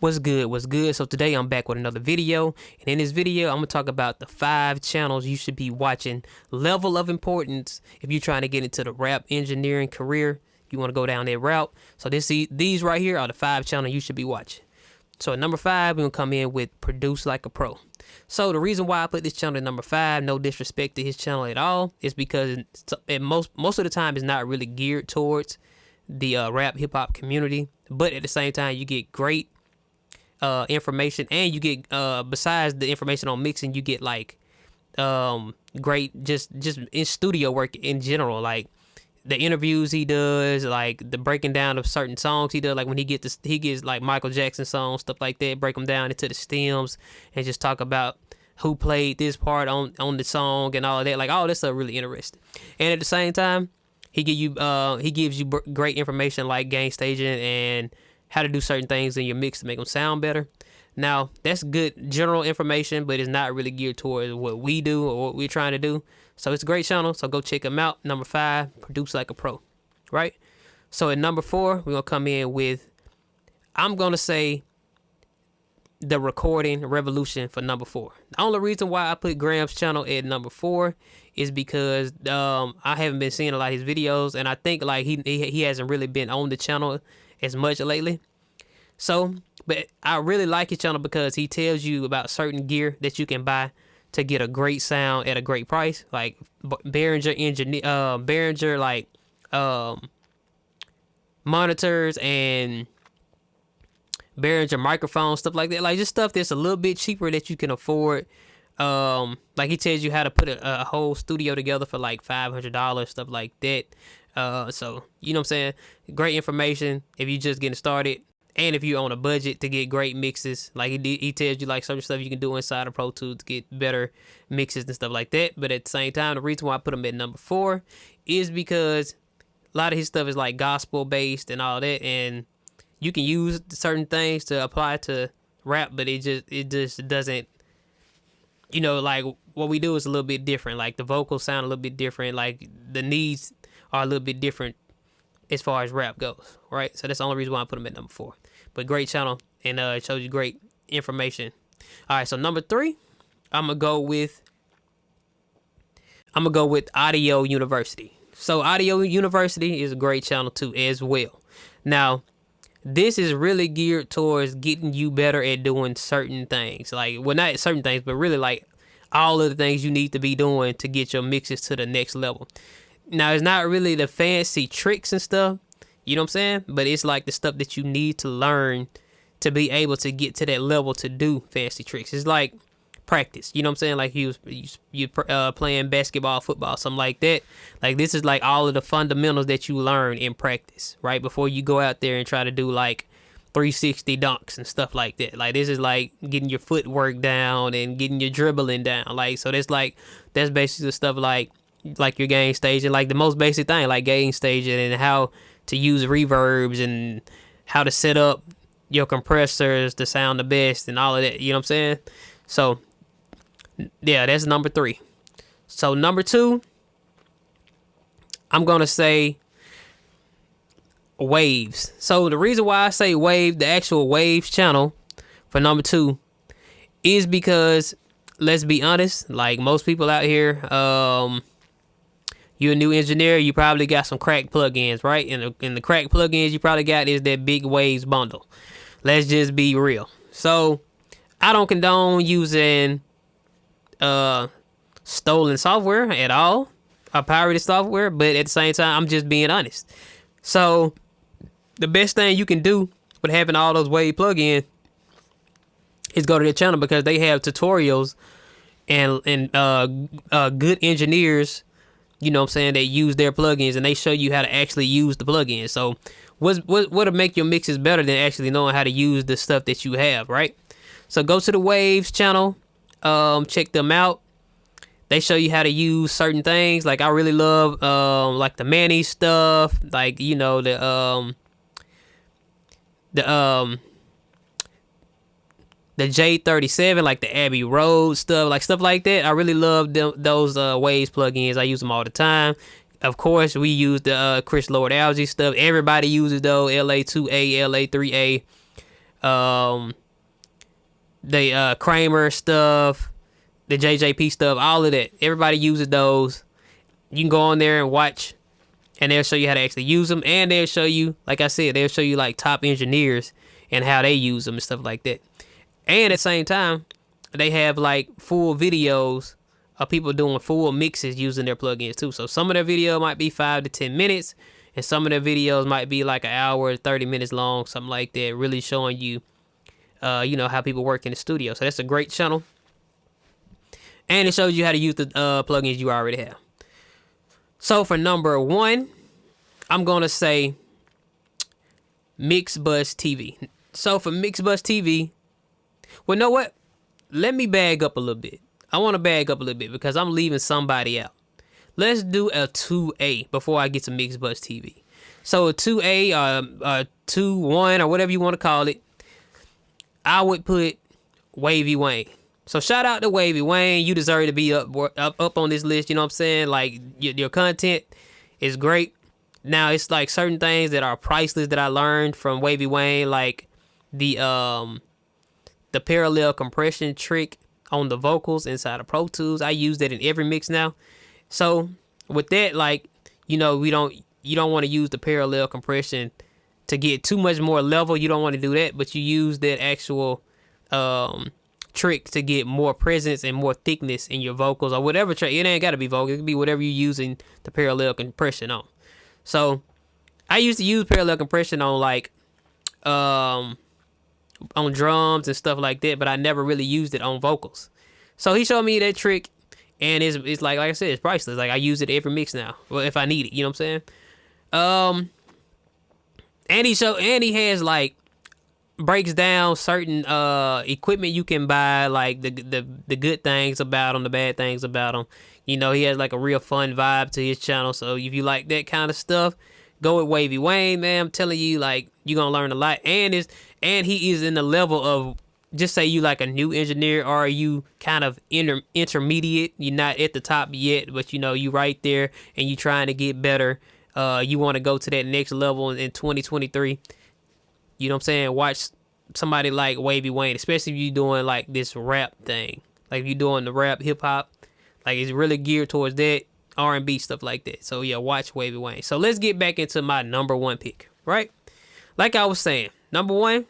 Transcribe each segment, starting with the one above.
What's good? What's good? So today I'm back with another video, and in this video I'm gonna talk about the 5 channels you should be watching. Level of importance if you're trying to get into the rap engineering career. You want to go down that route. So these right here are the 5 channels you should be watching. So at number 5, we're gonna come in with Produce Like a Pro. So the reason why I put this channel at number 5, no disrespect to his channel at all, is because most of the time it's not really geared towards the rap hip hop community, but at the same time you get great information, and you get besides the information on mixing, you get like great just in studio work in general, like the interviews he does, like the breaking down of certain songs he does, like when he gets like Michael Jackson songs, stuff like that, break them down into the stems and just talk about who played this part on the song and all of that. Like all this stuff really interesting. And at the same time, he gives you great information like gain staging and how to do certain things in your mix to make them sound better. Now, that's good general information, but it's not really geared towards what we do or what we're trying to do. So it's a great channel, so go check him out. Number 5, Produce Like a Pro, right? So at number 4, we're going to come in with, I'm going to say, the recording revolution for number 4. The only reason why I put Graham's channel at number 4 is because I haven't been seeing a lot of his videos, and I think like he hasn't really been on the channel as much lately. So, but I really like his channel because he tells you about certain gear that you can buy to get a great sound at a great price, like Behringer like monitors and Behringer microphones, stuff like that, like just stuff that's a little bit cheaper that you can afford. Like he tells you how to put a whole studio together for like $500, stuff like that. So you know what I'm saying, great information if you just getting started, and if you're on a budget to get great mixes. Like he tells you like certain stuff you can do inside of Pro Tools to get better mixes and stuff like that. But at the same time, the reason why I put him at number 4 is because a lot of his stuff is like gospel based and all that, and you can use certain things to apply to rap, but it just doesn't, you know, like what we do is a little bit different. Like the vocals sound a little bit different, like the needs are a little bit different as far as rap goes, right? So that's the only reason why I put him at number 4. But great channel, and it shows you great information. All right, so number 3, I'm gonna go with Audio University. So Audio University is a great channel too as well. Now, this is really geared towards getting you better at doing certain things. Like, well, not certain things, but really like all of the things you need to be doing to get your mixes to the next level. Now, it's not really the fancy tricks and stuff, you know what I'm saying? But it's like the stuff that you need to learn to be able to get to that level to do fancy tricks. It's like practice, you know what I'm saying? Like you playing basketball, football, something like that. Like this is like all of the fundamentals that you learn in practice, right? Before you go out there and try to do like 360 dunks and stuff like that. Like this is like getting your footwork down and getting your dribbling down. Like, so that's basically the stuff like your gain staging, like the most basic thing, like gain staging and how to use reverbs and how to set up your compressors to sound the best and all of that, you know what I'm saying? So yeah, that's number 3. So number 2, I'm gonna say Waves. So the reason why I say Wave, the actual Waves channel for number 2, is because, let's be honest, like most people out here, you're a new engineer, you probably got some crack plugins, right? And the crack plugins you probably got is that big Waves bundle. Let's just be real. So I don't condone using stolen software at all, or pirated software, but at the same time, I'm just being honest. So the best thing you can do with having all those Wave plugins is go to their channel, because they have tutorials and good engineers, you know what I'm saying, that use their plugins, and they show you how to actually use the plugins. So what'll make your mixes better than actually knowing how to use the stuff that you have, right? So go to the Waves channel, check them out. They show you how to use certain things. Like I really love like the Manny stuff, like, you know, the J37, like the Abbey Road stuff, like stuff like that. I really love those Waves plugins. I use them all the time. Of course, we use the Chris Lord Algae stuff. Everybody uses those, LA2A, LA3A. the Kramer stuff, the JJP stuff, all of that. Everybody uses those. You can go on there and watch, and they'll show you how to actually use them, and they'll show you, like I said, they'll show you like top engineers and how they use them and stuff like that. And at the same time, they have like full videos of people doing full mixes using their plugins too. So some of their video might be 5 to 10 minutes, and some of their videos might be like an hour, 30 minutes long, something like that, really showing you, how people work in the studio. So that's a great channel. And it shows you how to use the plugins you already have. So for number 1, I'm going to say mixbusv. So for mixbusv, well, know what? Let me bag up a little bit. I want to bag up a little bit because I'm leaving somebody out. Let's do a 2A before I get to mixbusv. So a 2A, 2-1, or whatever you want to call it, I would put Wavy Wayne. So shout out to Wavy Wayne. You deserve to be up on this list. You know what I'm saying? Like your content is great. Now it's like certain things that are priceless that I learned from Wavy Wayne, like the parallel compression trick on the vocals inside of Pro Tools. I use that in every mix now. So with that, like, you don't want to use the parallel compression to get too much more level. You don't want to do that, but you use that actual trick to get more presence and more thickness in your vocals or whatever track. It ain't got to be vocal. It can be whatever you're using the parallel compression on. So I used to use parallel compression on like on drums and stuff like that, but I never really used it on vocals. So he showed me that trick, and it's like I said, it's priceless. Like I use it every mix now. Well, if I need it, you know what I'm saying? And he has like breaks down certain equipment you can buy, like the good things about them, the bad things about them. He has like a real fun vibe to his channel. So if you like that kind of stuff, go with Wavy Wayne, man. I'm telling you, like, you're gonna learn a lot. And he is in the level of, just say you like a new engineer, or you kind of intermediate. You're not at the top yet, but you right there, and you trying to get better. You want to go to that next level in 2023. You know what I'm saying? Watch somebody like Wavy Wayne, especially if you're doing like this rap thing. Like if you're doing the rap hip hop, like it's really geared towards that, R&B stuff like that. So yeah, watch Wavy Wayne. So let's get back into my number 1 pick, right? Like I was saying, number 1,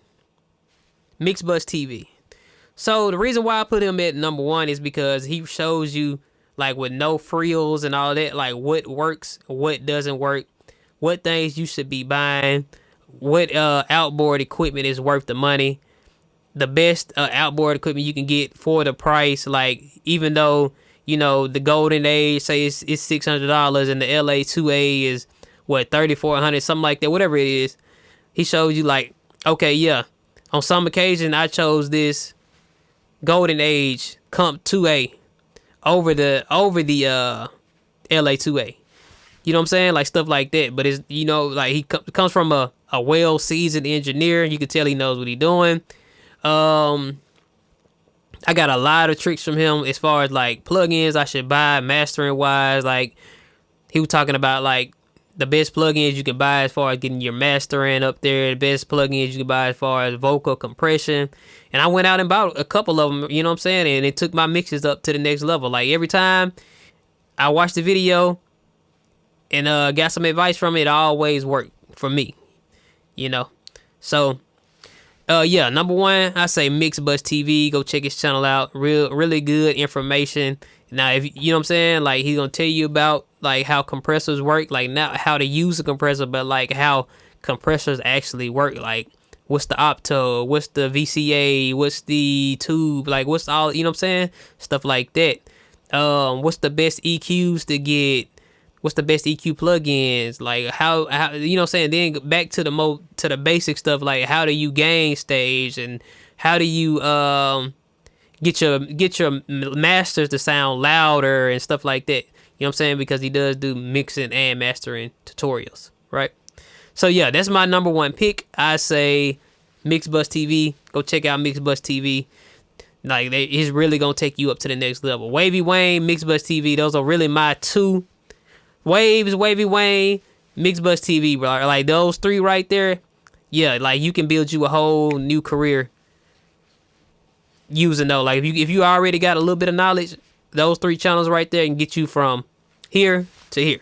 mixbusv. So the reason why I put him at number 1 is because he shows you, like, with no frills and all that, like what works, what doesn't work, what things you should be buying, what outboard equipment is worth the money, the best outboard equipment you can get for the price. Like, even though the golden age, say it's $600, and the LA 2A is what, $3,400, something like that, whatever it is. He shows you, like, okay, yeah, on some occasion I chose this golden age Comp 2A over the LA 2A. You know what I'm saying? Like stuff like that. But it's, like he comes from a well-seasoned engineer. You can tell he knows what he's doing. I got a lot of tricks from him as far as like plugins I should buy, mastering wise. Like he was talking about like the best plugins you can buy as far as getting your mastering up there, the best plugins you can buy as far as vocal compression. And I went out and bought a couple of them, you know what I'm saying? And it took my mixes up to the next level. Like every time I watched the video and got some advice from it, it always worked for me, So yeah, number 1, I say mixbusv. Go check his channel out. Really good information. Now, if you know what I'm saying, like he's gonna tell you about like how compressors work, like not how to use a compressor, but like how compressors actually work. Like what's the opto, what's the VCA, what's the tube, like what's all, you know what I'm saying, stuff like that. What's the best EQs to get? What's the best EQ plugins? Like how you know what I'm saying? Then back to the basic stuff, like how do you gain stage, and how do you get your masters to sound louder and stuff like that. You know what I'm saying? Because he does do mixing and mastering tutorials, right? So yeah, that's my number 1 pick. I say mixbusv. Go check out mixbusv. Like he's really gonna take you up to the next level. Wavy Wayne, mixbusv. Those are really my 2. Wavy Wayne, mixbusv, bro. Like those 3 right there, Yeah, like you can build you a whole new career using those. Like if you already got a little bit of knowledge, those 3 channels right there can get you from here to here.